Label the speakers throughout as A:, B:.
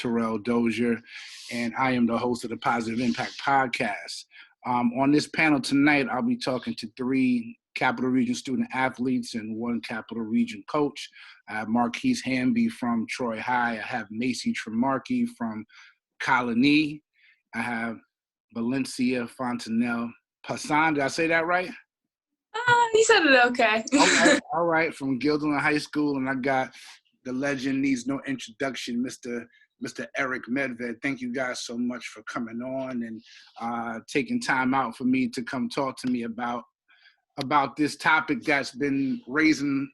A: Terrell Dozier, and I am the host of the Positive Impact Podcast. On this panel tonight, I'll be talking to 3 Capital Region student athletes and 1 Capital Region coach. I have Marquis Hamby from Troy High. I have Macie Trimarchi from Colonie. I have Valencia Fontenelle-Posson. Did I say that right?
B: You said it okay.
A: All right, from Guilderland High School, and I got the legend needs no introduction, Mr. Eric Medved. Thank you guys so much for coming on and taking time out for me to come talk to me about this topic that's been raising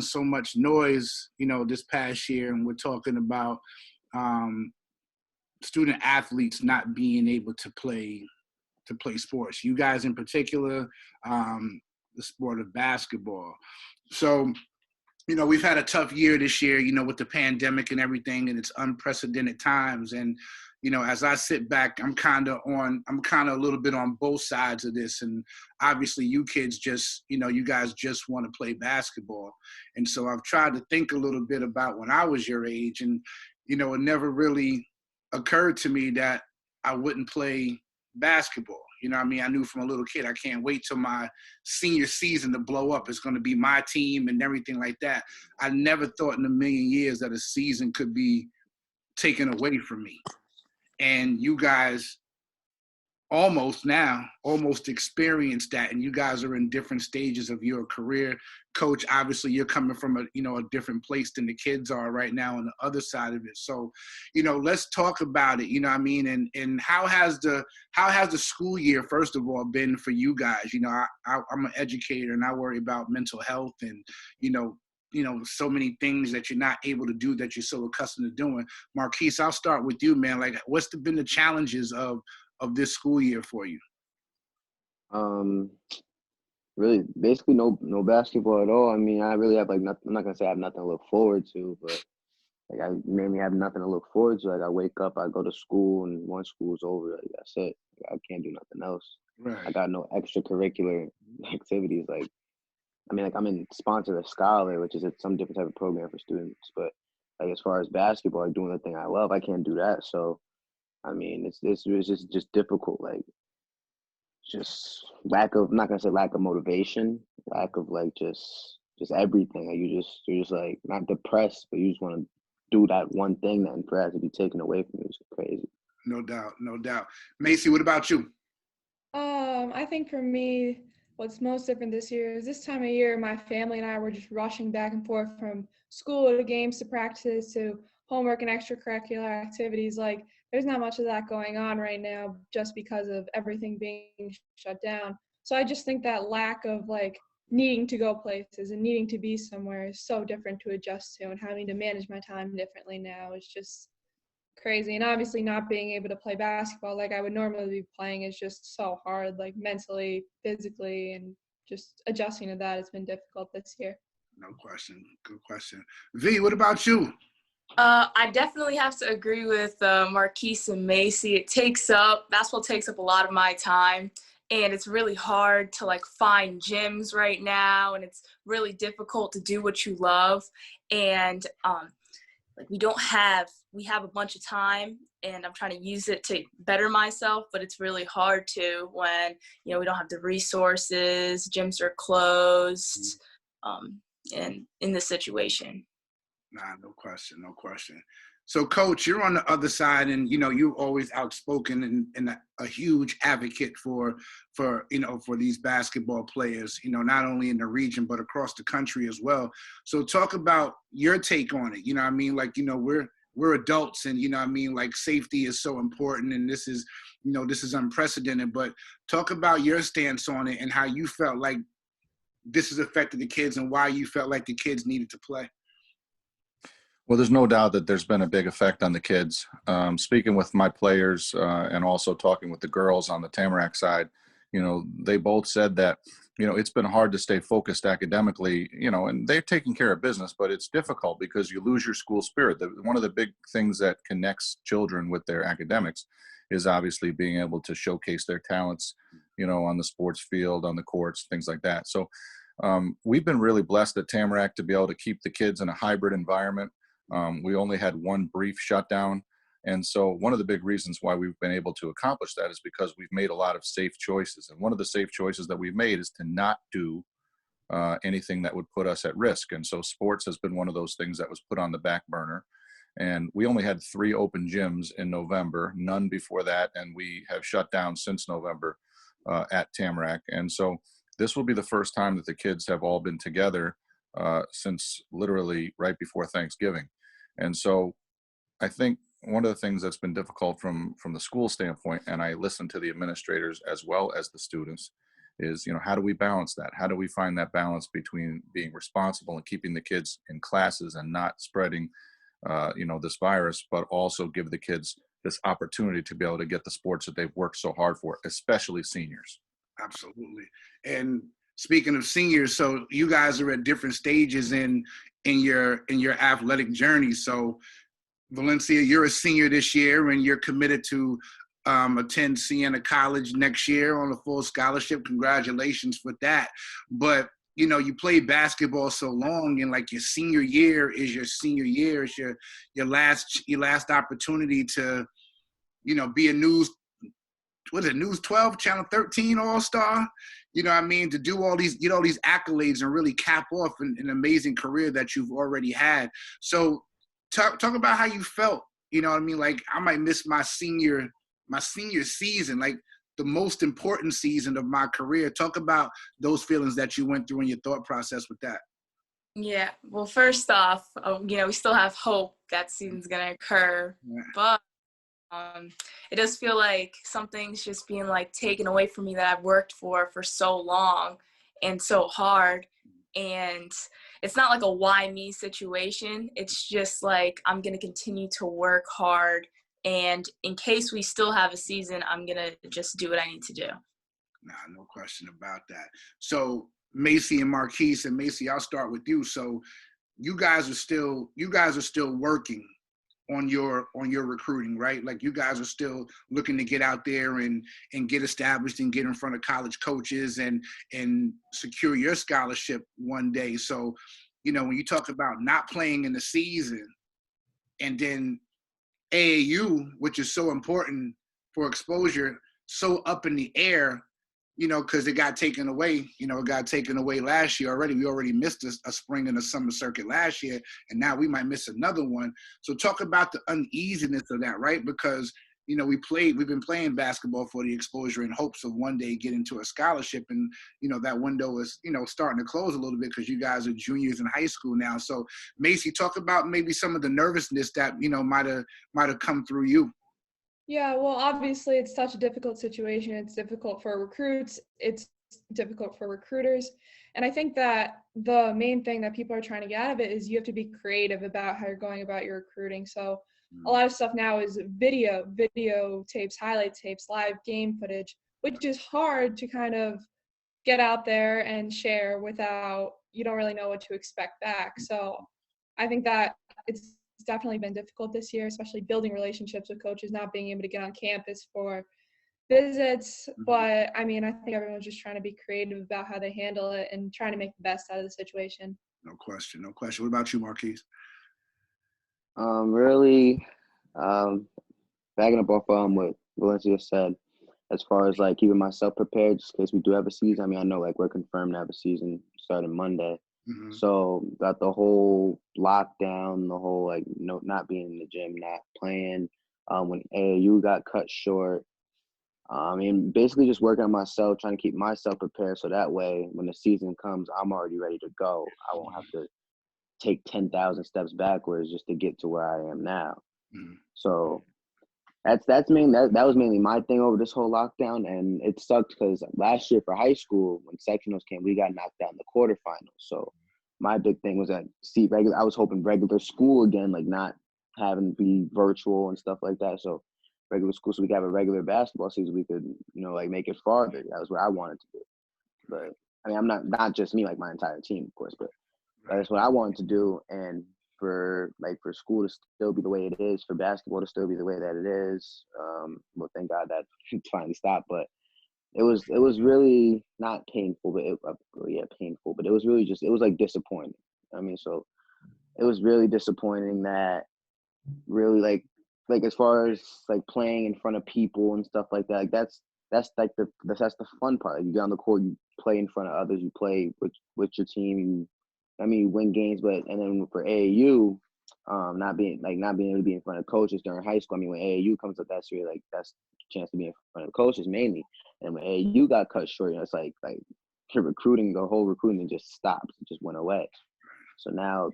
A: so much noise, this past year. And we're talking about student athletes not being able to play sports. You guys in particular, the sport of basketball. So, we've had a tough year this year, with the pandemic and everything, and it's unprecedented times. And, as I sit back, I'm kind of a little bit on both sides of this. And obviously you kids you guys just want to play basketball. And so I've tried to think a little bit about when I was your age, and, it never really occurred to me that I wouldn't play basketball. I knew from a little kid, I can't wait till my senior season to blow up. It's going to be my team and everything like that. I never thought in a million years that a season could be taken away from me. And you guys almost experienced that, and you guys are in different stages of your career. Coach, obviously you're coming from a different place than the kids are right now on the other side of it. So, let's talk about it, and how has the school year, first of all, been for you guys? I'm an educator, and I worry about mental health and, so many things that you're not able to do that you're so accustomed to doing. Marquis, I'll start with you, man. Like, what's been the challenges of this school year for you?
C: Really, basically no basketball at all. I really have nothing. I'm not gonna say I have nothing to look forward to, but I mainly have nothing to look forward to. I wake up, I go to school, and once school's over, that's it. I can't do nothing else.
A: Right.
C: I got no extracurricular activities. I'm in sponsored a scholar, which is some different type of program for students. But as far as basketball, doing the thing I love, I can't do that. So, it's just difficult. Just lack of, I'm not gonna say lack of motivation, lack of just everything. You're just not depressed, but you just want to do that one thing, and for that to be taken away from you is crazy.
A: No doubt. Macie, what about you?
B: I think for me, what's most different this year is this time of year, my family and I were just rushing back and forth from school to games to practice to homework and extracurricular activities. There's not much of that going on right now just because of everything being shut down. So I just think that lack of needing to go places and needing to be somewhere is so different to adjust to, and having to manage my time differently now is just crazy. And obviously not being able to play basketball like I would normally be playing is just so hard, mentally, physically, and just adjusting to that has been difficult this year.
A: No question. Good question. V, what about you?
D: I definitely have to agree with Marquis and Macie. Basketball takes up a lot of my time, and it's really hard to find gyms right now, and it's really difficult to do what you love. And we have a bunch of time, and I'm trying to use it to better myself, but it's really hard to when, we don't have the resources, gyms are closed, and in this situation.
A: Nah, no question. So, Coach, you're on the other side, and you're always outspoken and a huge advocate for these basketball players. Not only in the region but across the country as well. So, talk about your take on it. We're adults, and safety is so important, and this is unprecedented. But talk about your stance on it and how you felt like this has affected the kids, and why you felt like the kids needed to play.
E: Well, there's no doubt that there's been a big effect on the kids. Speaking with my players and also talking with the girls on the Tamarac side, they both said that, it's been hard to stay focused academically, and they're taking care of business, but it's difficult because you lose your school spirit. One of the big things that connects children with their academics is obviously being able to showcase their talents, on the sports field, on the courts, things like that. So we've been really blessed at Tamarac to be able to keep the kids in a hybrid environment. We only had one brief shutdown. And so one of the big reasons why we've been able to accomplish that is because we've made a lot of safe choices. And one of the safe choices that we've made is to not do anything that would put us at risk. And so sports has been one of those things that was put on the back burner. And we only had 3 open gyms in November, none before that. And we have shut down since November at Tamarac. And so this will be the first time that the kids have all been together since literally right before Thanksgiving. And so I think one of the things that's been difficult from the school standpoint, and I listen to the administrators as well as the students, is, how do we balance that? How do we find that balance between being responsible and keeping the kids in classes and not spreading, this virus, but also give the kids this opportunity to be able to get the sports that they've worked so hard for, especially seniors.
A: Absolutely. And speaking of seniors, so you guys are at different stages in your athletic journey. So Valencia, you're a senior this year, and you're committed to attend Siena College next year on a full scholarship. Congratulations for that. But you played basketball so long, and like your senior year is your senior year. It's your last opportunity to, be a News 12, Channel 13 All-Star. To do get all these accolades and really cap off an amazing career that you've already had. So talk about how you felt. Like, I might miss my senior season, like the most important season of my career. Talk about those feelings that you went through and your thought process with that.
D: Yeah. Well, first off, we still have hope that season's going to occur,
A: Yeah.
D: but it does feel like something's just being like taken away from me that I've worked for so long and so hard. And it's not like a why me situation. It's just like, I'm going to continue to work hard. And in case we still have a season, I'm going to just do what I need to do.
A: Nah, no question about that. So Macie and Marquis, and Macie, I'll start with you. So you guys are still working on your recruiting, right? Like, you guys are still looking to get out there and get established and get in front of college coaches and secure your scholarship one day. So, when you talk about not playing in the season, and then AAU, which is so important for exposure, so up in the air, because it got taken away. It got taken away last year already. We already missed a spring and a summer circuit last year, and now we might miss another one. So talk about the uneasiness of that, right? Because, we've been playing basketball for the exposure in hopes of one day getting to a scholarship. And, that window is, starting to close a little bit because you guys are juniors in high school now. So Macie, talk about maybe some of the nervousness that, might have come through you.
B: Yeah, well, obviously it's such a difficult situation. It's difficult for recruits. It's difficult for recruiters. And I think that the main thing that people are trying to get out of it is you have to be creative about how you're going about your recruiting. So a lot of stuff now is video tapes, highlight tapes, live game footage, which is hard to kind of get out there and share without, you don't really know what to expect back. So I think that it's definitely been difficult this year, especially building relationships with coaches, not being able to get on campus for visits. But I think everyone's just trying to be creative about how they handle it and trying to make the best out of the situation.
A: No question. What about you, Marquis?
C: Really, backing up off what Valencia said, as far as like keeping myself prepared just in case we do have a season. I know like we're confirmed to have a season starting Monday.
A: Mm-hmm.
C: So got the whole lockdown, the whole like not being in the gym, not playing. When AAU got cut short, basically just working on myself, trying to keep myself prepared so that way when the season comes, I'm already ready to go. I won't have to take 10,000 steps backwards just to get to where I am now.
A: Mm-hmm.
C: So that was mainly my thing over this whole lockdown, and it sucked because last year for high school when sectionals came, we got knocked out in the quarterfinals. So my big thing was that I was hoping regular school again, like not having to be virtual and stuff like that. So regular school, so we could have a regular basketball season. We could like make it farther. That was what I wanted to do. But I'm not just me, like my entire team, of course, but that's what I wanted to do. And for school to still be the way it is, for basketball to still be the way that it is. Well, thank God that finally stopped. But it was really not painful, but painful. But it was really it was like disappointing. So it was really disappointing that really like as far as like playing in front of people and stuff like that, like that's like that's the fun part. Like, you get on the court, you play in front of others, you play with your team, you win games, but and then for AAU, not being able to be in front of coaches during high school. I mean, when AAU comes up, that's really like that's a chance to be in front of coaches mainly. And when AAU got cut short, it's like the whole recruiting just stopped. It just went away. So now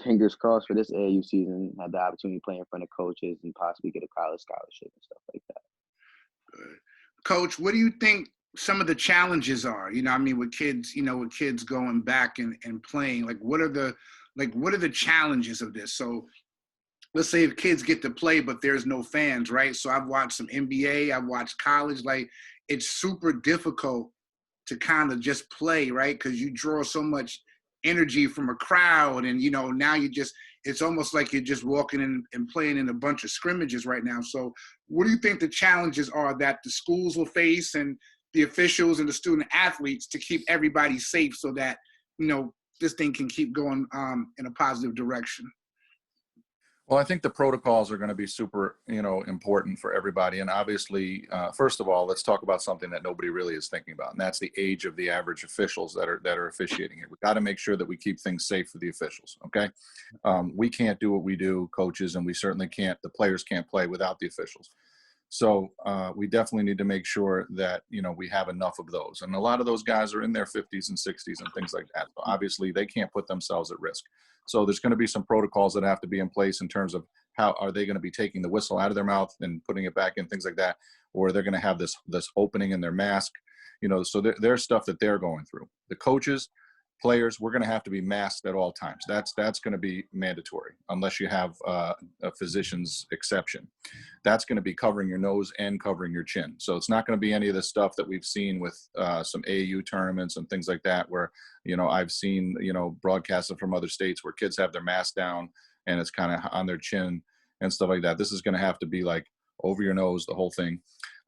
C: fingers crossed for this AAU season, have the opportunity to play in front of coaches and possibly get a college scholarship and stuff like that.
A: Good. Coach, what do you think some of the challenges are? With kids going back and playing, what are the challenges of this? So let's say if kids get to play, but there's no fans, right? So I've watched some NBA, I've watched college, it's super difficult to kind of just play, right? Because you draw so much energy from a crowd, and now it's almost like you're just walking in and playing in a bunch of scrimmages right now. So what do you think the challenges are that the schools will face and the officials and the student athletes to keep everybody safe so that this thing can keep going in a positive direction?
E: Well, I think the protocols are going to be super, important for everybody. And obviously, first of all, let's talk about something that nobody really is thinking about, and that's the age of the average officials that are officiating it. We got to make sure that we keep things safe for the officials. Okay, we can't do what we do, coaches, and we certainly can't. The players can't play without the officials. So we definitely need to make sure that we have enough of those. And a lot of those guys are in their 50s and 60s and things like that. So obviously, they can't put themselves at risk. So there's going to be some protocols that have to be in place in terms of how are they going to be taking the whistle out of their mouth and putting it back in, things like that, or they're going to have this opening in their mask. So there's stuff that they're going through. The coaches, players, we're going to have to be masked at all times. That's going to be mandatory unless you have a physician's exception. That's going to be covering your nose and covering your chin. So it's not going to be any of the stuff that we've seen with some AAU tournaments and things like that, where I've seen broadcasted from other states where kids have their mask down and it's kind of on their chin and stuff like that. This is going to have to be like over your nose, the whole thing.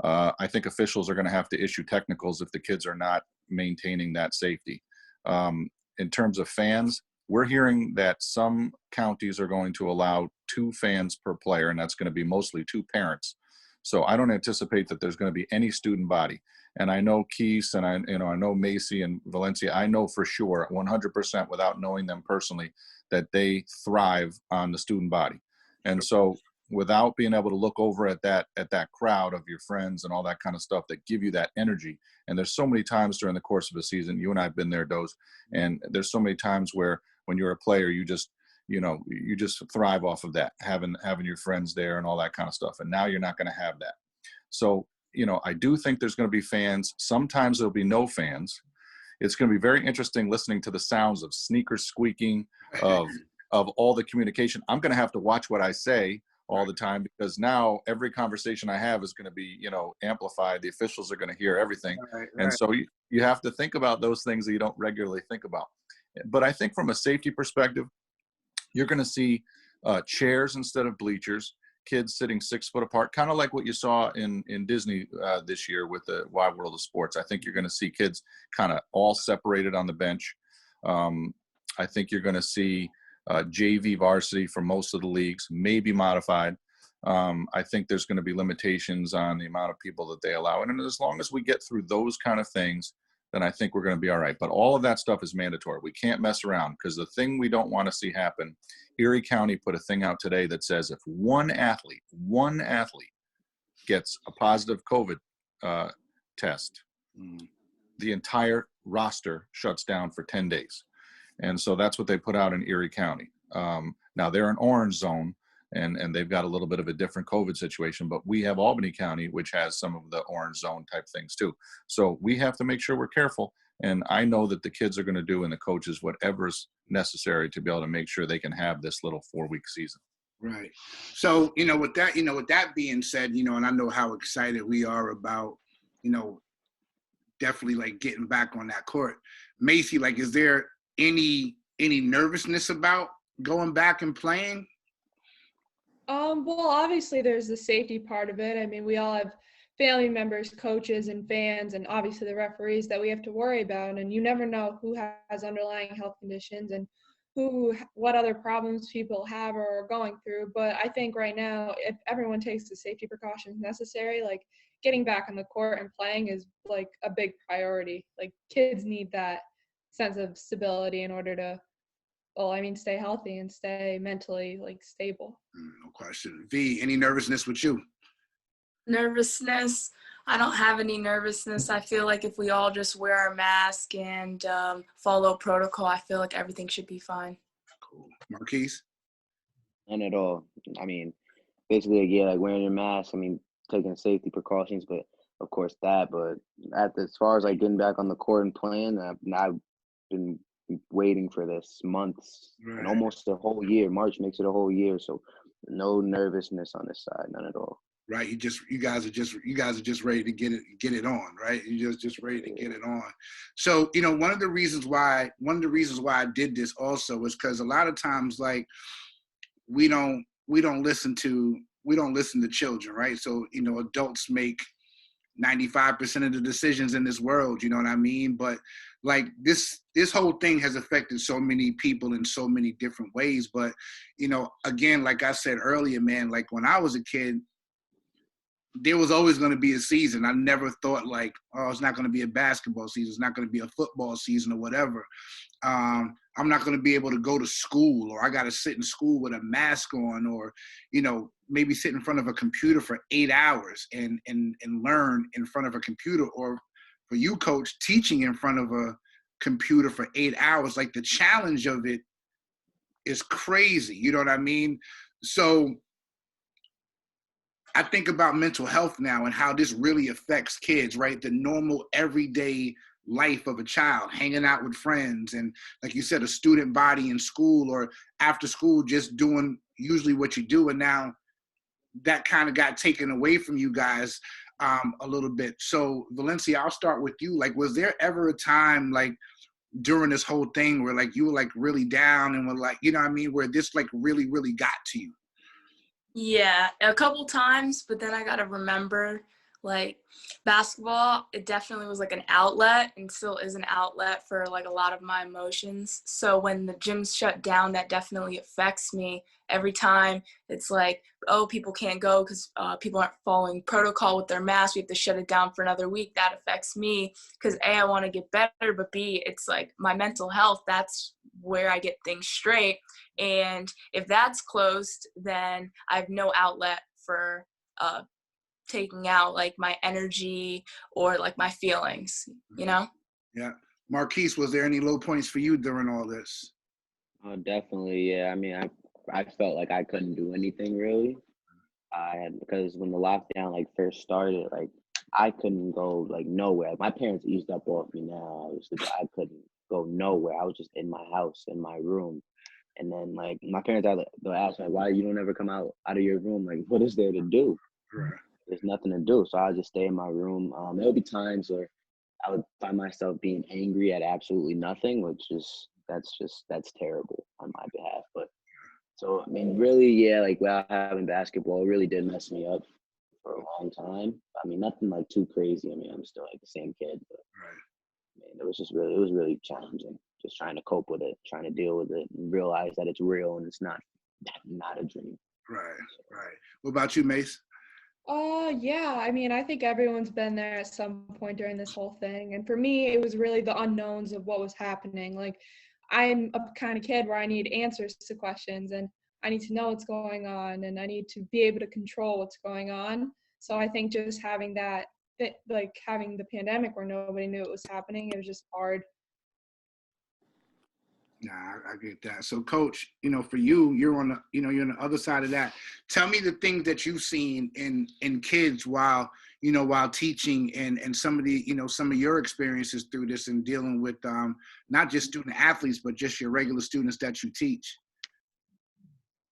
E: I think officials are going to have to issue technicals if the kids are not maintaining that safety. In terms of fans, we're hearing that some counties are going to allow 2 fans per player, and that's going to be mostly 2 parents. So I don't anticipate that there's going to be any student body. And I know Keys and I know Macie and Valencia, I know for sure 100% without knowing them personally that they thrive on the student body. And so without being able to look over at that crowd of your friends and all that kind of stuff that give you that energy. And there's so many times during the course of a season, you and I have been there, Doz, and there's so many times where when you're a player, you just thrive off of that, having your friends there and all that kind of stuff. And now you're not going to have that. So, I do think there's going to be fans. Sometimes there'll be no fans. It's going to be very interesting listening to the sounds of sneakers squeaking, of all the communication. I'm going to have to watch what I say all the time, because now every conversation I have is going to be, amplified. The officials are going to hear everything. Right. And so you have to think about those things that you don't regularly think about. But I think from a safety perspective, you're going to see chairs instead of bleachers, kids sitting 6 foot apart, kind of like what you saw in Disney this year with the Wide World of Sports. I think you're going to see kids kind of all separated on the bench. I think you're going to see JV varsity for most of the leagues, maybe modified. I think there's going to be limitations on the amount of people that they allow. And as long as we get through those kind of things, then I think we're going to be all right. But all of that stuff is mandatory. We can't mess around, because the thing we don't want to see happen, Erie County put a thing out today that says if one athlete gets a positive COVID test, the entire roster shuts down for 10 days. And so that's what they put out in Erie County. Now they're an orange zone, and they've got a little bit of a different COVID situation, but we have Albany County, which has some of the orange zone type things too. So we have to make sure we're careful. And I know that the kids are going to do, and the coaches, whatever's necessary to be able to make sure they can have this little 4-week season.
A: Right. So, with that being said, and I know how excited we are about, definitely like getting back on that court. Macie, is there any nervousness about going back and playing?
B: Well, obviously there's the safety part of it. I mean, we all have family members, coaches, and fans, and obviously the referees that we have to worry about. And you never know who has underlying health conditions and what other problems people have or are going through. But I think right now, if everyone takes the safety precautions necessary, like getting back on the court and playing is like a big priority. Like kids need that sense of stability in order to, well, I mean, stay healthy and stay mentally like stable.
A: No question. V, any nervousness with you?
D: Nervousness. I don't have any nervousness. I feel like if we all just wear our mask and follow protocol, I feel like everything should be fine.
A: Cool. Marquis?
C: None at all. I mean, basically, yeah, like wearing your mask. I mean, taking safety precautions, but of course that. But as far as like getting back on the court and playing, I've been waiting for this months and almost a whole year. March makes it a whole year, so no nervousness on this side, none at all.
A: Right, you guys are just ready to get it on, right? You're just ready to get it on. So, one of the reasons why I did this also was because a lot of times, like, we don't listen to children, right? So, adults make 95% of the decisions in this world, you know what I mean? But like this whole thing has affected so many people in so many different ways. But, again, like I said earlier, man, like when I was a kid, there was always going to be a season. I never thought like, oh, it's not going to be a basketball season. It's not going to be a football season or whatever. I'm not going to be able to go to school, or I got to sit in school with a mask on, or, maybe sit in front of a computer for 8 hours and learn in front of a computer, or for you, coach, teaching in front of a computer for 8 hours. Like the challenge of it is crazy. You know what I mean? So I think about mental health now and how this really affects kids, right? The normal everyday life of a child, hanging out with friends, and like you said, a student body in school or after school, just doing usually what you do. And now that kind of got taken away from you guys a little bit. So Valencia, I'll start with you. Like, was there ever a time like during this whole thing where like you were like really down and were like, you know what I mean, where this like really, really got to you?
D: Yeah, a couple times, but then I got to remember, like, basketball, it definitely was like an outlet and still is an outlet for like a lot of my emotions. So when the gyms shut down, that definitely affects me. Every time it's like, oh, people can't go because people aren't following protocol with their masks. We have to shut it down for another week. That affects me because A, I want to get better, but B, it's like my mental health, that's where I get things straight. And if that's closed, then I have no outlet for taking out like my energy or like my feelings,
A: Yeah. Marquis, was there any low points for you during all this?
C: Oh, definitely, yeah. I mean, I felt like I couldn't do anything really. Because when the lockdown like first started, like I couldn't go like nowhere. My parents eased up off me now. I couldn't go nowhere. I was just in my house, in my room. And then like my parents, they'll ask me, why you don't ever come out of your room? Like, what is there to do?
A: Right.
C: There's nothing to do. So I'll just stay in my room. There'll be times where I would find myself being angry at absolutely nothing, that's terrible on my behalf. But so, I mean, really, yeah, like without having basketball, it really did mess me up for a long time. I mean, nothing like too crazy. I mean, I'm still like the same kid, but I mean, it was really challenging. Just trying to cope with it, trying to deal with it, and realize that it's real and it's not a dream.
A: Right. What about you, Mace?
B: Yeah, I mean, I think everyone's been there at some point during this whole thing. And for me, it was really the unknowns of what was happening. Like, I'm a kind of kid where I need answers to questions and I need to know what's going on and I need to be able to control what's going on. So I think just having that, like having the pandemic where nobody knew it was happening, it was just hard.
A: Nah, I get that. So, Coach, for you, you're on the other side of that. Tell me the things that you've seen in kids while teaching, and some of the some of your experiences through this and dealing with not just student athletes but just your regular students that you teach.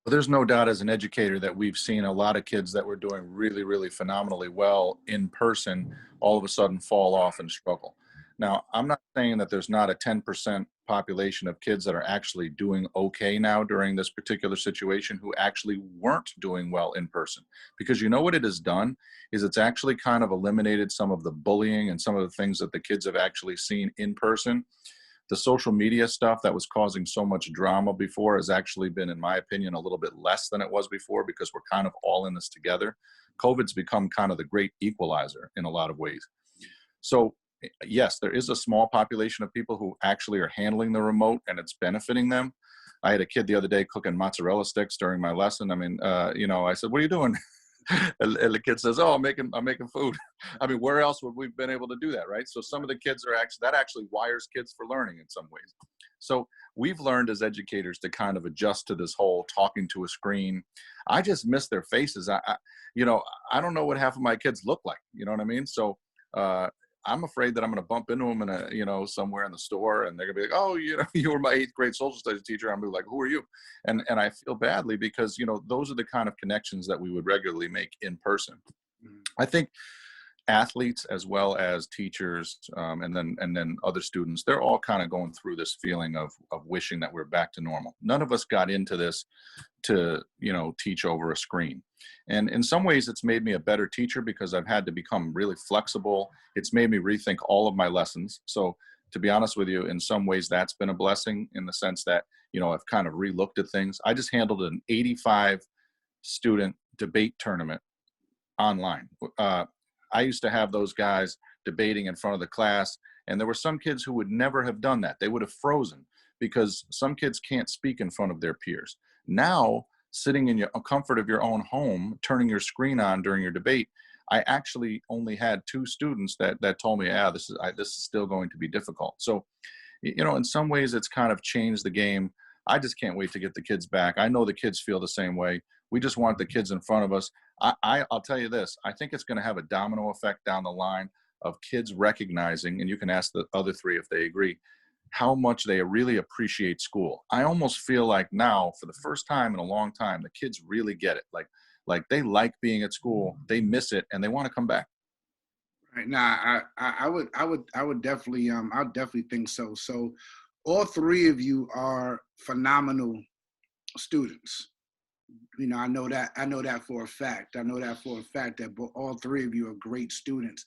E: Well, there's no doubt as an educator that we've seen a lot of kids that were doing really, really phenomenally well in person all of a sudden fall off and struggle. Now, I'm not saying that there's not a 10% population of kids that are actually doing okay now during this particular situation who actually weren't doing well in person. Because you know what it has done is it's actually kind of eliminated some of the bullying and some of the things that the kids have actually seen in person. the social media stuff that was causing so much drama before has actually been, in my opinion, a little bit less than it was before, because we're kind of all in this together. COVID's become kind of the great equalizer in a lot of ways. So yes, there is a small population of people who actually are handling the remote and it's benefiting them. I had a kid the other day cooking mozzarella sticks during my lesson. I mean, I said, "What are you doing?" And the kid says, "Oh, I'm making food." I mean, where else would we have been able to do that, right? So some of the kids that actually wires kids for learning in some ways. So we've learned as educators to kind of adjust to this whole talking to a screen. I just miss their faces. I don't know what half of my kids look like. You know what I mean? So I'm afraid that I'm going to bump into them in somewhere in the store, and they're going to be like, "Oh, you were my 8th grade social studies teacher." I'm going to be like, "Who are you?" And I feel badly because, those are the kind of connections that we would regularly make in person. I think athletes as well as teachers, and then other students, they're all kind of going through this feeling of wishing that we're back to normal. None of us got into this to, teach over a screen. And in some ways it's made me a better teacher because I've had to become really flexible. It's made me rethink all of my lessons. So to be honest with you, in some ways that's been a blessing in the sense that, I've kind of relooked at things. I just handled an 85 student debate tournament online. I used to have those guys debating in front of the class, and there were some kids who would never have done that. They would have frozen because some kids can't speak in front of their peers. Now, sitting in your comfort of your own home, turning your screen on during your debate, I actually only had 2 students that told me, this is still going to be difficult. So, in some ways it's kind of changed the game. I just can't wait to get the kids back. I know the kids feel the same way. We just want the kids in front of us. I'll tell you this, I think it's going to have a domino effect down the line of kids recognizing, and you can ask the other 3 if they agree, how much they really appreciate school. I almost feel like now, for the first time in a long time, the kids really get it. Like they like being at school, they miss it, and they want to come back.
A: Right now, I would definitely, I definitely think so. So, all 3 of you are phenomenal students. I know that for a fact. I know that for a fact that all 3 of you are great students.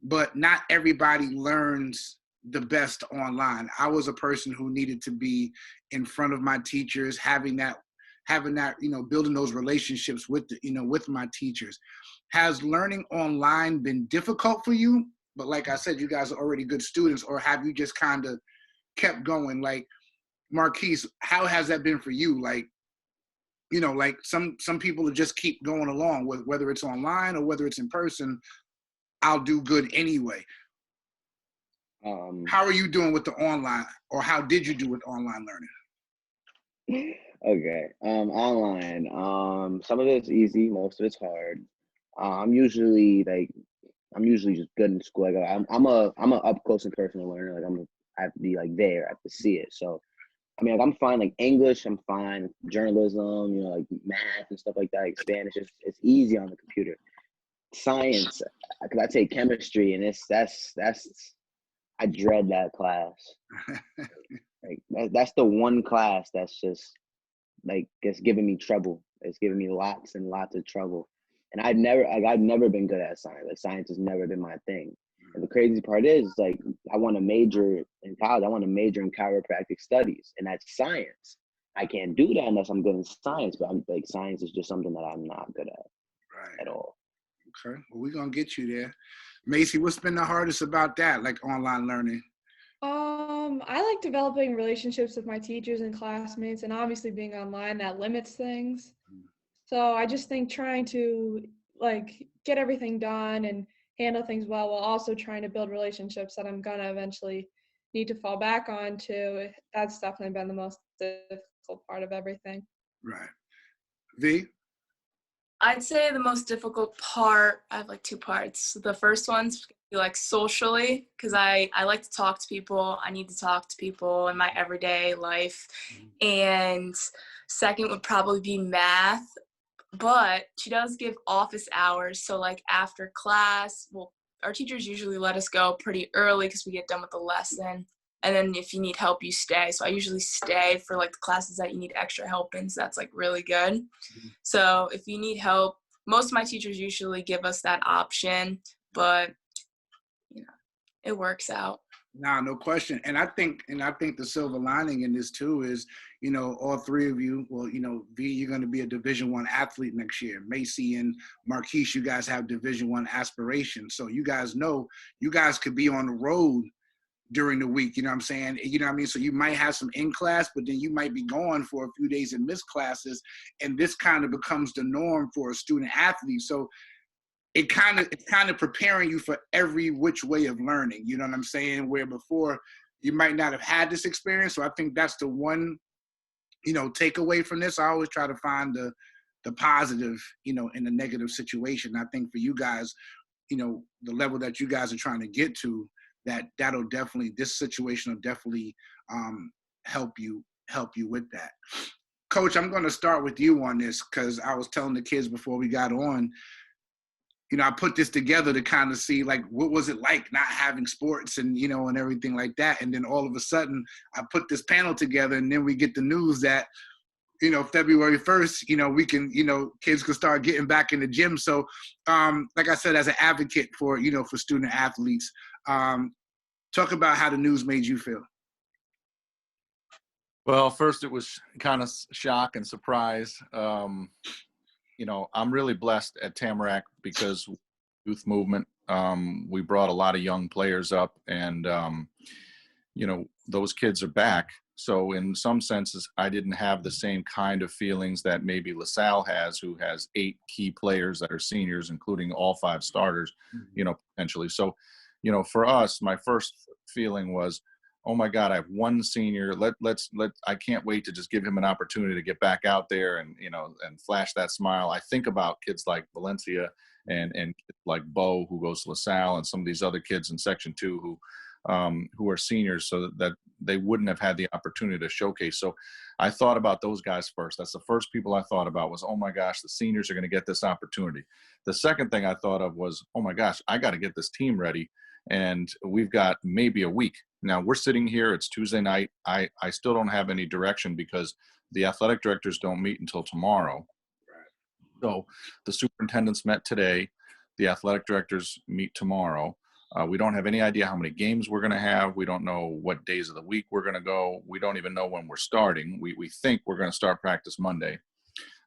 A: But not everybody learns the best online. I was a person who needed to be in front of my teachers, having that, building those relationships with with my teachers. Has learning online been difficult for you? But like I said, you guys are already good students, or have you just kind of kept going? Like, Marquis, how has that been for you? Like, like some people will just keep going along with whether it's online or whether it's in person. I'll do good anyway. How are you doing with the online, or how did you do with online learning?
C: Okay. Online. Some of it's easy, most of it's hard. I'm usually just good in school. Like I'm a up close and personal learner. Like I have to be like there, I have to see it. So I mean, like I'm fine. Like English, I'm fine. Journalism, like math and stuff like that. Like Spanish, it's easy on the computer. Science, because I take chemistry, and that's I dread that class. Like that's the one class that's just like it's giving me trouble. It's giving me lots and lots of trouble. And I've never been good at science. Like science has never been my thing. And the crazy part is, like, I want to major in college. I want to major in chiropractic studies, and that's science. I can't do that unless I'm good in science. But I'm like, science is just something that I'm not good at all.
A: Okay, well, we're gonna get you there. Macie, what's been the hardest about that, like online learning?
B: I like developing relationships with my teachers and classmates, and obviously being online, that limits things. So I just think trying to like get everything done and handle things well while also trying to build relationships that I'm gonna eventually need to fall back on to, that's definitely been the most difficult part of everything.
A: Right. V?
D: I'd say the most difficult part, I have like 2 parts. The first one's like socially, because I like to talk to people. I need to talk to people in my everyday life. And second would probably be math. But she does give office hours. So like after class, well, our teachers usually let us go pretty early because we get done with the lesson. And then if you need help, you stay. So I usually stay for like the classes that you need extra help in. So that's like really good. So if you need help, most of my teachers usually give us that option, but it works out.
A: Nah, no question. And I think the silver lining in this too is, all three of you, well, V, you're going to be a Division I athlete next year. Macie and Marquis, you guys have Division I aspirations. So you guys know you guys could be on the road during the week, you know what I'm saying? You know what I mean? So you might have some in class, but then you might be gone for a few days and miss classes. And this kind of becomes the norm for a student athlete. So it's kind of preparing you for every which way of learning, you know what I'm saying? Where before you might not have had this experience. So I think that's the one, takeaway from this. I always try to find the positive, in the negative situation. I think for you guys, the level that you guys are trying to get to, this situation will definitely help you with that. Coach, I'm going to start with you on this because I was telling the kids before we got on, I put this together to kind of see, like, what was it like not having sports and, and everything like that. And then all of a sudden I put this panel together and then we get the news that, February 1st, we can, kids can start getting back in the gym. So, like I said, as an advocate for, for student athletes, talk about how the news made you feel.
E: Well, first it was kind of shock and surprise. I'm really blessed at Tamarac because youth movement, we brought a lot of young players up and, those kids are back. So in some senses, I didn't have the same kind of feelings that maybe LaSalle has, who has 8 key players that are seniors, including all 5 starters, potentially. So, for us, my first feeling was, oh my God, I have one senior. I can't wait to just give him an opportunity to get back out there and, and flash that smile. I think about kids like Valencia and like Bo, who goes to LaSalle, and some of these other kids in Section 2 who are seniors, so that they wouldn't have had the opportunity to showcase. So I thought about those guys first. That's the first people I thought about was, oh my gosh, the seniors are going to get this opportunity. The second thing I thought of was, oh my gosh, I got to get this team ready. And we've got maybe a week. Now we're sitting here, it's Tuesday night. I still don't have any direction because the athletic directors don't meet until tomorrow. So the superintendents met today. The athletic directors meet tomorrow. We don't have any idea how many games we're going to have. We don't know what days of the week we're going to go. We don't even know when we're starting. We think we're going to start practice Monday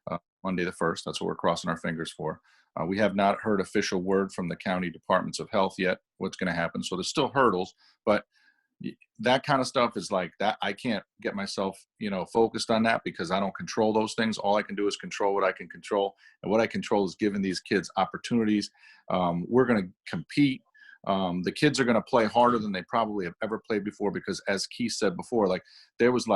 E: the 1st. That's what we're crossing our fingers for. We have not heard official word from the county departments of health yet, what's going to happen. So there's still hurdles, but that kind of stuff is like that. I can't get myself, focused on that because I don't control those things. All I can do is control what I can control. And what I control is giving these kids opportunities. We're going to compete. The kids are going to play harder than they probably have ever played before because, as Keith said before, there was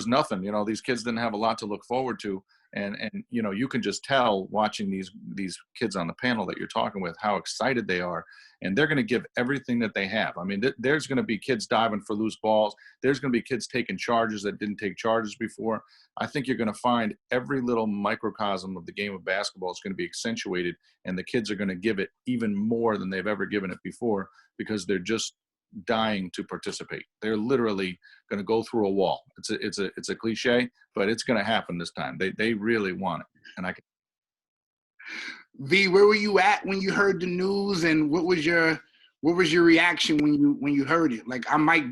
E: nothing. These kids didn't have a lot to look forward to. And you can just tell watching these kids on the panel that you're talking with how excited they are, and they're going to give everything that they have. I mean, there's going to be kids diving for loose balls. There's going to be kids taking charges that didn't take charges before. I think you're going to find every little microcosm of the game of basketball is going to be accentuated, and the kids are going to give it even more than they've ever given it before because they're just dying to participate. They're literally going to go through a wall. It's a cliche, but it's going to happen this time. They really want it. And I can.
A: V, where were you at when you heard the news, and what was your reaction when you heard it? Like, I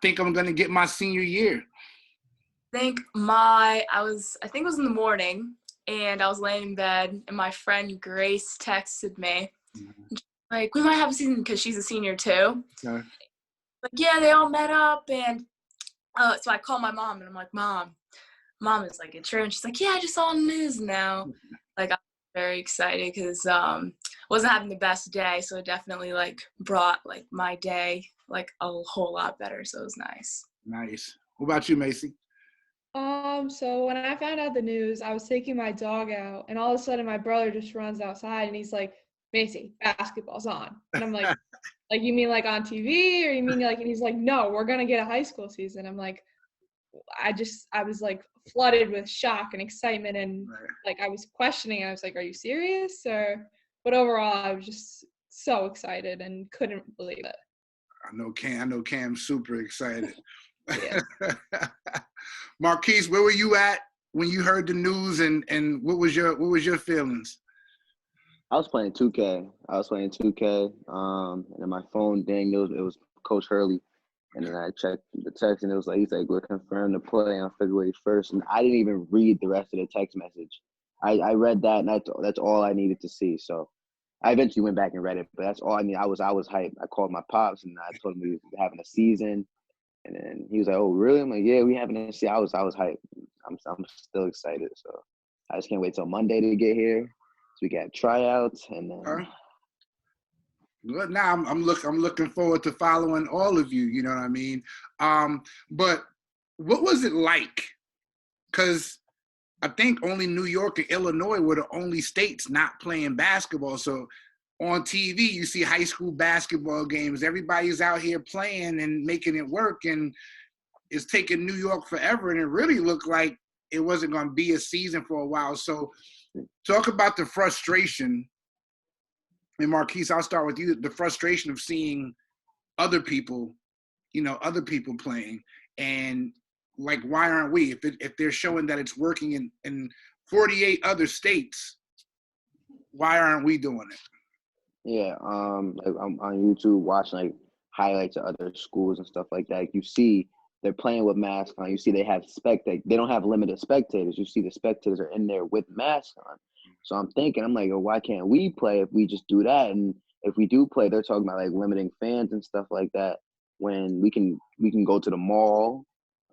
A: think I'm going to get my senior year.
D: I think it was in the morning, and I was laying in bed, and my friend Grace texted me. Like, we might have a season because she's a senior too.
A: Okay.
D: Like, yeah, they all met up, and so I called my mom, and I'm like, Mom is like, it's true, and she's like, yeah, I just saw on the news now. Like, I'm very excited because wasn't having the best day, so it definitely brought my day a whole lot better. So it was nice.
A: Nice. What about you, Macie?
B: So when I found out the news, I was taking my dog out, and all of a sudden my brother just runs outside, and he's like, Macie, basketball's on. And I'm like, you mean on TV, or you mean and he's like, no, we're going to get a high school season. I'm like, I was flooded with shock and excitement. And I was questioning, I was like, are you serious? But overall, I was just so excited and couldn't believe it.
A: I know Cam's super excited.
B: Yeah.
A: Marquis, where were you at when you heard the news, and what was your feelings?
C: I was playing 2K. I was playing 2K. And then my phone dang, it was Coach Hurley. And then I checked the text, and it was like, he's like, we're confirmed to play on February 1st. And I didn't even read the rest of the text message. I read that, and that's all I needed to see. So I eventually went back and read it, but that's all I mean. I was hyped. I called my pops, and I told him we were having a season. And then he was like, "Oh, really?" I'm like, "Yeah, we having a season." I was hyped. I'm still excited. So I just can't wait till Monday to get here, so we got tryouts, and then.
A: Well, now I'm looking forward to following all of you. You know what I mean? But what was it like? Because I think only New York and Illinois were the only states not playing basketball. So on TV, you see high school basketball games. Everybody's out here playing and making it work, and it's taking New York forever. And it really looked like it wasn't going to be a season for a while. So talk about the frustration. And Marquis, I'll start with you. The frustration of seeing other people playing, and like, why aren't we? If they're showing that it's working in 48 other states, why aren't we doing it?
C: Yeah, like I'm on YouTube watching like highlights of other schools and stuff like that. Like, you see they're playing with masks on. You see they have they don't have limited spectators. You see the spectators are in there with masks on. So I'm like, oh, why can't we play if we just do that? And if we do play, they're talking about like limiting fans and stuff like that. When we can go to the mall,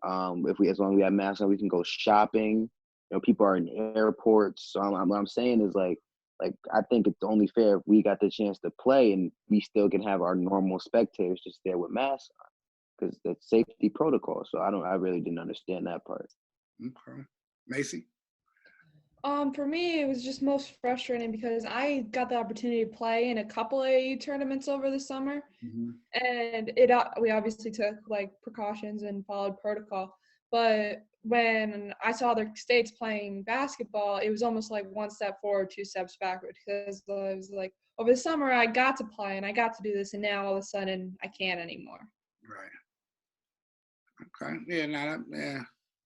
C: as long as we have masks on, we can go shopping. You know, people are in airports. So what I'm saying is like I think it's only fair if we got the chance to play and we still can have our normal spectators just there with masks on, because that's safety protocol. So I really didn't understand that part.
A: Okay. Macie?
B: For me, it was just most frustrating because I got the opportunity to play in a couple AAU tournaments over the summer, and we obviously took like precautions and followed protocol. But when I saw other states playing basketball, it was almost like one step forward, two steps backward, because it was like over the summer I got to play and I got to do this, and now all of a sudden I can't anymore.
A: Right. Okay. Yeah. Yeah.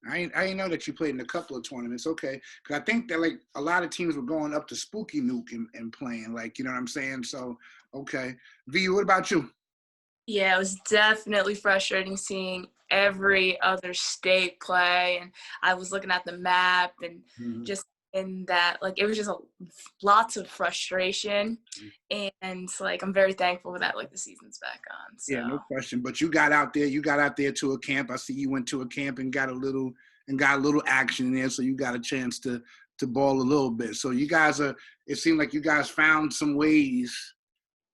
A: I didn't know that you played in a couple of tournaments. Okay. Because I think that like a lot of teams were going up to Spooky Nuke and playing, like, you know what I'm saying? So, okay. V, what about you?
D: Yeah, it was definitely frustrating seeing every other state play. And I was looking at the map and just in that, like, it was just lots of frustration. And like, I'm very thankful that like the season's back on. So.
A: Yeah, no question. But you got out there to a camp. I see you went to a camp and got a little action in there. So you got a chance to ball a little bit. So you guys it seemed like you guys found some ways,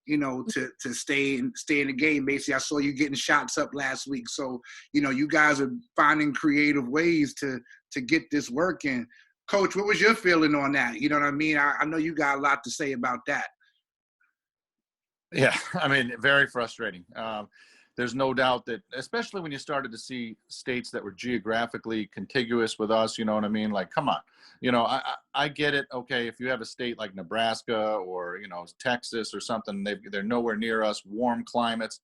A: you know, to stay in the game. Basically, I saw you getting shots up last week. So, you know, you guys are finding creative ways to get this working. Coach, what was your feeling on that? You know what I mean? I know you got a lot to say about that.
E: Yeah, I mean, very frustrating. There's no doubt that, especially when you started to see states that were geographically contiguous with us, you know what I mean? Like, come on, you know, I get it. Okay, if you have a state like Nebraska or, you know, Texas or something, they're nowhere near us, warm climates,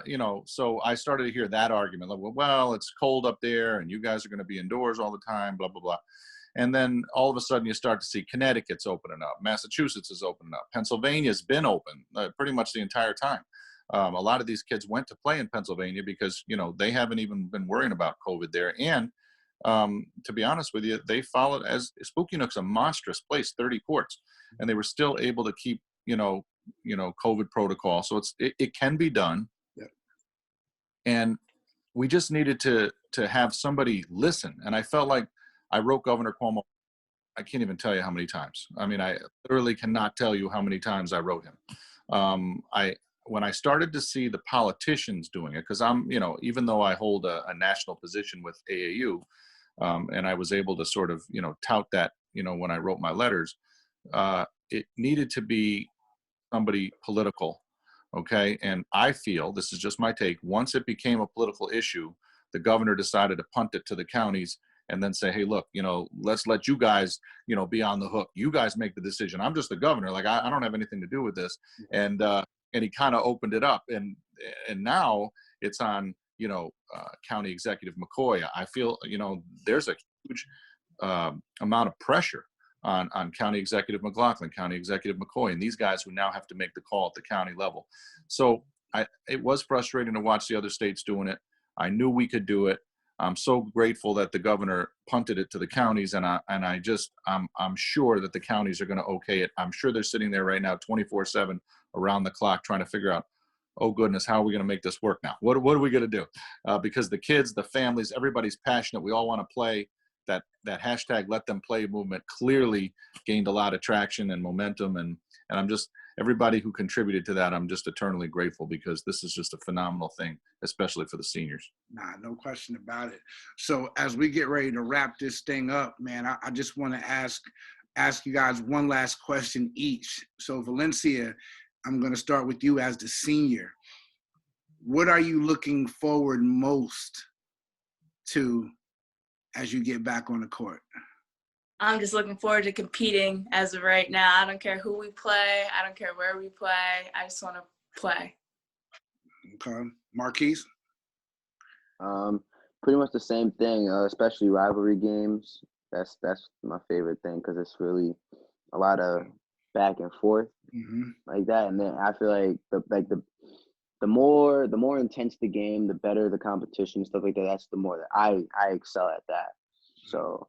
E: you know, so I started to hear that argument, like, well, it's cold up there and you guys are going to be indoors all the time, blah, blah, blah. And then all of a sudden you start to see Connecticut's opening up, Massachusetts is opening up, Pennsylvania's been open pretty much the entire time. A lot of these kids went to play in Pennsylvania because, you know, they haven't even been worrying about COVID there. And to be honest with you, they followed, as Spooky Nook's a monstrous place, 30 courts, and they were still able to keep, you know, COVID protocol. So it can be done.
A: Yeah.
E: And we just needed to have somebody listen. And I felt like I wrote Governor Cuomo. I can't even tell you how many times. I mean, I literally cannot tell you how many times I wrote him. When I started to see the politicians doing it, because I'm, you know, even though I hold a national position with AAU, and I was able to sort of, you know, tout that, you know, when I wrote my letters, it needed to be somebody political. Okay. And I feel, this is just my take, once it became a political issue, the governor decided to punt it to the counties and then say, hey, look, you know, let's let you guys, you know, be on the hook. You guys make the decision. I'm just the governor. Like, I don't have anything to do with this. And he kind of opened it up. And now it's on, you know, County Executive McCoy. I feel, you know, there's a huge amount of pressure on County Executive McLaughlin, County Executive McCoy, and these guys who now have to make the call at the county level. So it was frustrating to watch the other states doing it. I knew we could do it. I'm so grateful that the governor punted it to the counties, and I'm sure that the counties are going to okay it. I'm sure they're sitting there right now 24/7 around the clock trying to figure out, oh goodness, how are we going to make this work now? What are we going to do? Because the kids, the families, everybody's passionate. We all want to play. That hashtag Let Them Play movement clearly gained a lot of traction and momentum, and I'm just, everybody who contributed to that, I'm just eternally grateful, because this is just a phenomenal thing, especially for the seniors.
A: Nah, no question about it. So as we get ready to wrap this thing up, man, I just want to ask you guys one last question each. So Valencia, I'm going to start with you as the senior. What are you looking forward most to as you get back on the court?
D: I'm just looking forward to competing as of right now. I don't care who we play. I don't care where we play. I just want to play.
A: Okay. Marquis?
C: Pretty much the same thing, especially rivalry games. That's my favorite thing, because it's really a lot of back and forth like that. And then I feel like the more intense the game, the better the competition, stuff like that. That's the more that I excel at that. So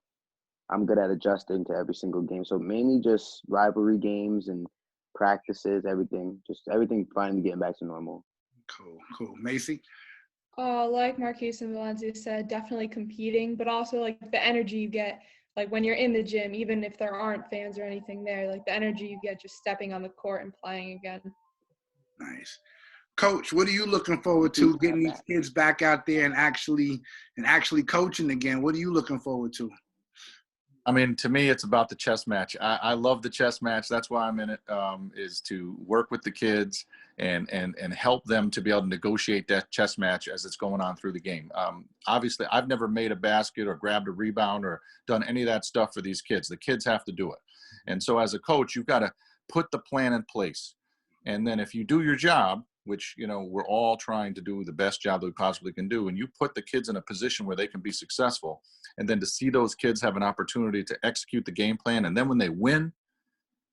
C: I'm good at adjusting to every single game. So mainly just rivalry games and practices, everything finally getting back to normal.
A: Cool. Macie?
B: Like Marquis and Valencia said, definitely competing, but also like the energy you get, like when you're in the gym, even if there aren't fans or anything there, like the energy you get just stepping on the court and playing again.
A: Nice. Coach, what are you looking forward to, getting these kids back out there and actually coaching again? What are you looking forward to?
E: I mean, to me, it's about the chess match. I love the chess match. That's why I'm in it, is to work with the kids and help them to be able to negotiate that chess match as it's going on through the game. Obviously, I've never made a basket or grabbed a rebound or done any of that stuff for these kids. The kids have to do it. And so as a coach, you've got to put the plan in place. And then if you do your job, which, you know, we're all trying to do the best job that we possibly can do, and you put the kids in a position where they can be successful, and then to see those kids have an opportunity to execute the game plan, and then when they win,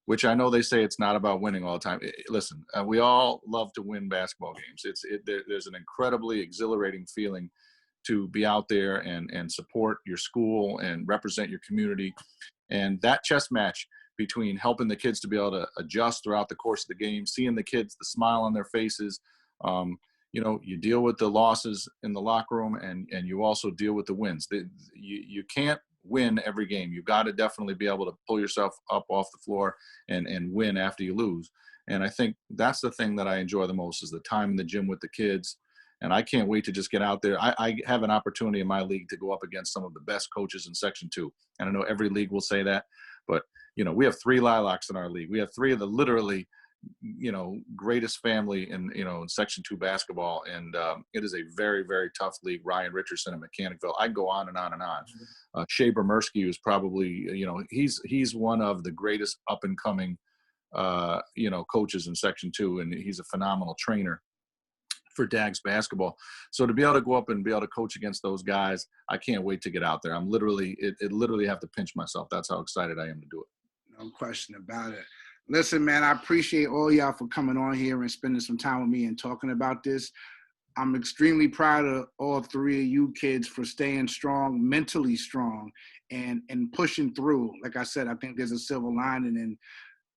E: which I know they say it's not about winning all the time. Listen, we all love to win basketball games. There's an incredibly exhilarating feeling to be out there and support your school and represent your community. And that chess match between helping the kids to be able to adjust throughout the course of the game, seeing the kids, the smile on their faces. You know, you deal with the losses in the locker room, and you also deal with the wins. You can't win every game. You've got to definitely be able to pull yourself up off the floor and win after you lose. And I think that's the thing that I enjoy the most, is the time in the gym with the kids. And I can't wait to just get out there. I have an opportunity in my league to go up against some of the best coaches in Section 2. And I know every league will say that, but you know, we have 3 Lilacs in our league. We have 3 of the literally, you know, greatest family in, you know, in Section 2 basketball. And it is a very, very tough league. Ryan Richardson in Mechanicville. I can go on and on and on. Shea Bermersky is probably, you know, he's one of the greatest up and coming, you know, coaches in Section 2. And he's a phenomenal trainer for Dags basketball. So to be able to go up and be able to coach against those guys, I can't wait to get out there. I'm literally, it literally have to pinch myself. That's how excited I am to do it.
A: No question about it. Listen, man, I appreciate all y'all for coming on here and spending some time with me and talking about this. I'm extremely proud of all 3 of you kids for staying strong, mentally strong, and pushing through. Like I said, I think there's a silver lining, and,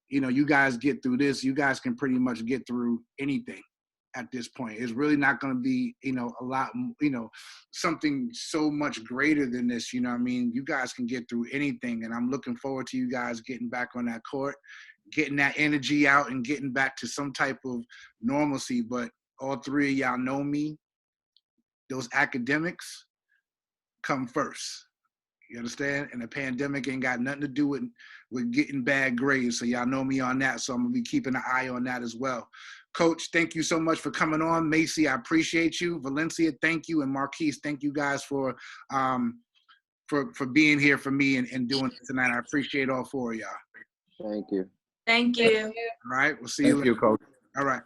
A: you know, you guys get through this, you guys can pretty much get through anything at this point. It's really not going to be, you know, a lot, you know, something so much greater than this, you know what I mean? You guys can get through anything, and I'm looking forward to you guys getting back on that court, getting that energy out and getting back to some type of normalcy. But all 3 of y'all know me. Those academics come first. You understand? And the pandemic ain't got nothing to do with getting bad grades. So y'all know me on that. So I'm going to be keeping an eye on that as well. Coach, thank you so much for coming on. Macie, I appreciate you. Valencia, thank you. And Marquis, thank you guys for being here for me and doing it tonight. I appreciate all 4 of y'all.
C: Thank you.
D: Thank you.
A: All right. We'll see you later.
E: Thank you, Coach.
A: All right.